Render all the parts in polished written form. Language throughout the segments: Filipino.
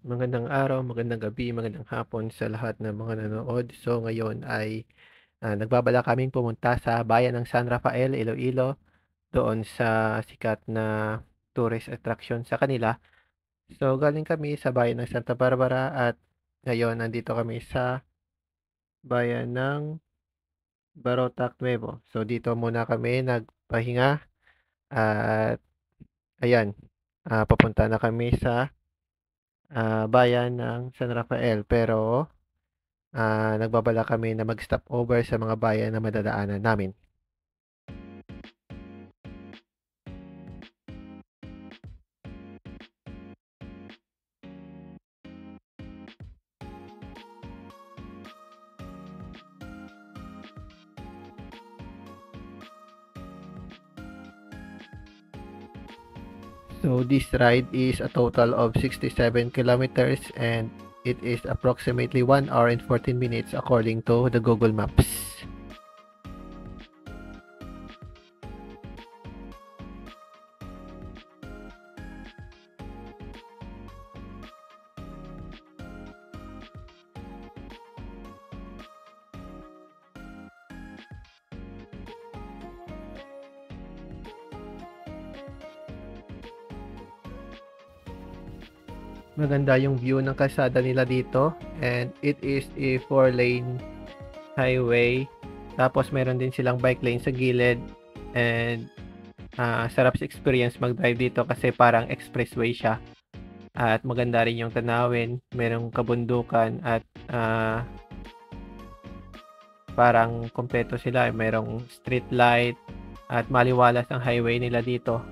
Magandang araw, magandang gabi, magandang hapon sa lahat ng mga nanonood. So ngayon ay, nagbabalak kaming pumunta sa bayan ng San Rafael, Iloilo, doon sa sikat na tourist attraction sa kanila. So galing kami sa bayan ng Santa Barbara at ngayon nandito kami sa bayan ng Barotac Nuevo. So dito muna kami nagpahinga at ayan, papunta na kami sa, bayan ng San Rafael pero nagbabalak kami na mag-stop over sa mga bayan na madadaanan namin. So this ride is a total of 67 kilometers and it is approximately 1 hour and 14 minutes according to the Google Maps. Maganda yung view ng kalsada nila dito and it is a 4-lane highway. Tapos meron din silang bike lane sa gilid and sarap sa experience mag-drive dito kasi parang expressway siya at maganda rin yung tanawin, merong kabundukan at parang kumpleto sila, merong street light at maliwalas ang highway nila dito.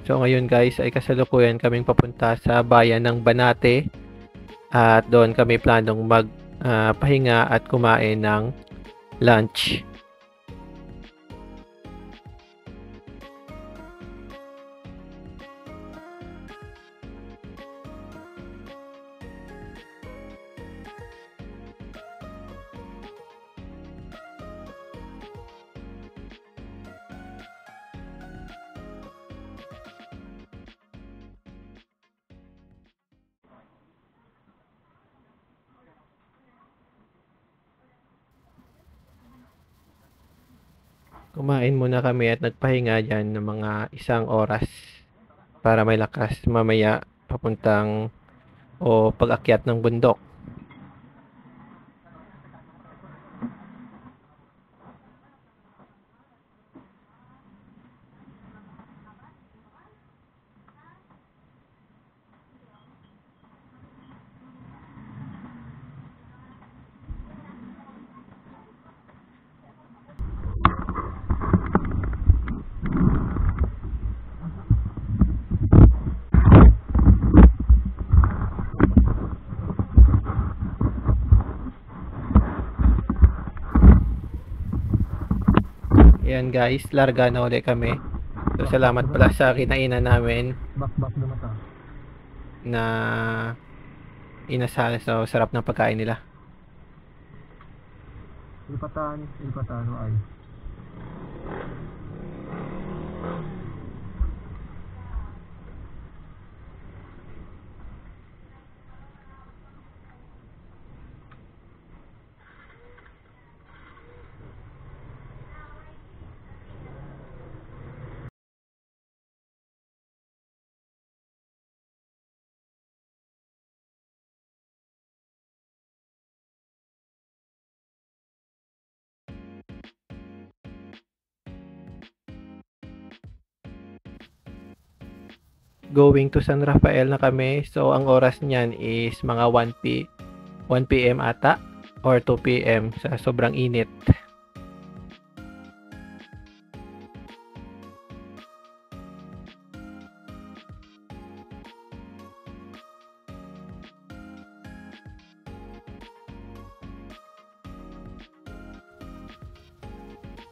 So ngayon guys ay kasalukuyan kaming papunta sa bayan ng Banate at doon kami planong pahinga at kumain ng lunch. Kumain muna kami at nagpahinga diyan ng mga 1 oras para may lakas mamaya papuntang o pag-akyat ng bundok. Ayan guys, larga na uli kami. So salamat pala sa kinainan namin na inasal. So sarap ng pagkain nila. Ilpatano ay. Going to San Rafael na kami. So ang oras niyan is mga 1 PM ata or 2 PM sa sobrang init.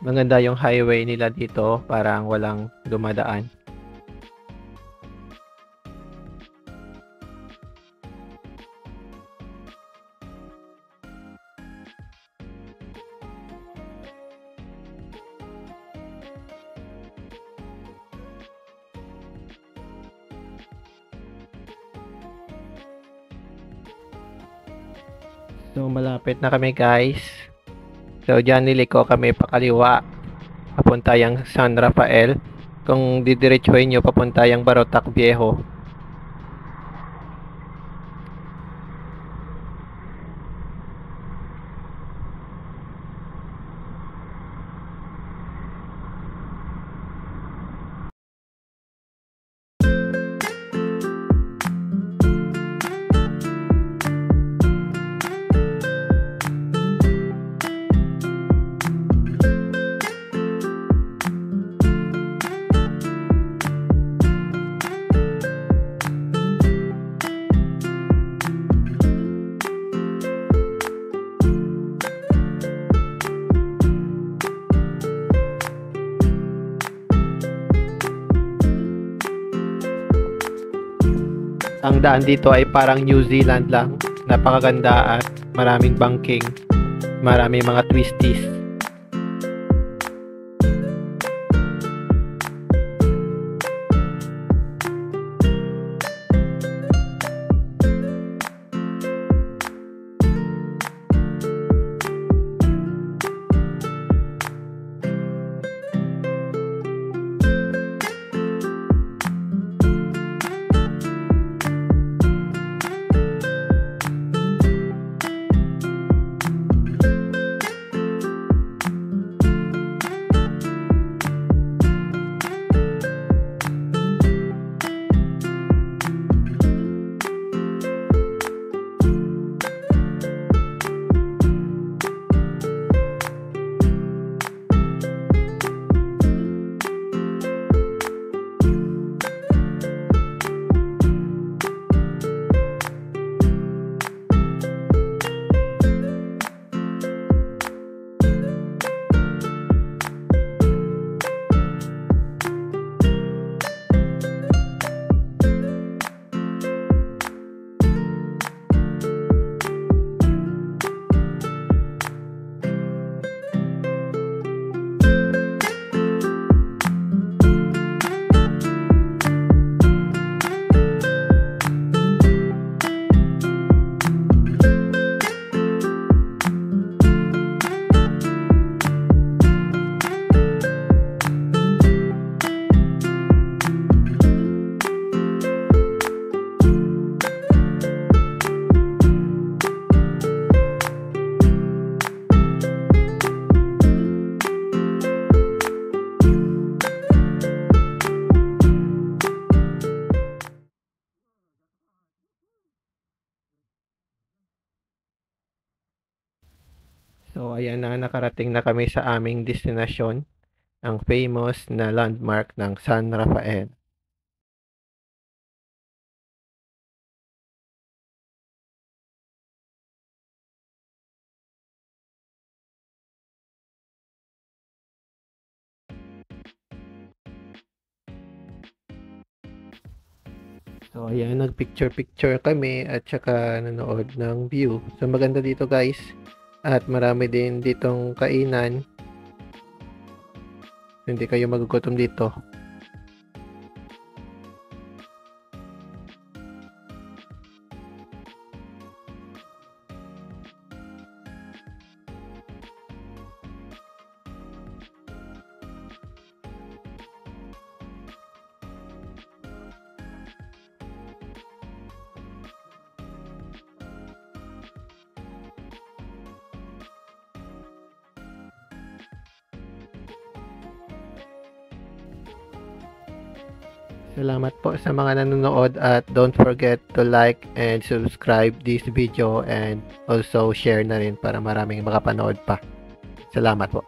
Maganda yung highway nila dito, parang walang dumadaan. So malapit na kami guys. So dyan niliko kami pakaliwa, papunta yung San Rafael. Kung didiretsuhin nyo papunta yung Barotac Viejo. Ang daan dito ay parang New Zealand lang. Napakaganda at maraming banking, maraming mga twisties. So ayan na, nakarating na kami sa aming destinasyon, ang famous na landmark ng San Rafael. So ayan, nagpicture-picture kami at saka nanood ng view. So maganda dito guys. At marami din ditong kainan. Hindi kayo magugutom dito. Salamat po sa mga nanonood at don't forget to like and subscribe this video and also share na rin para maraming makapanood pa. Salamat po.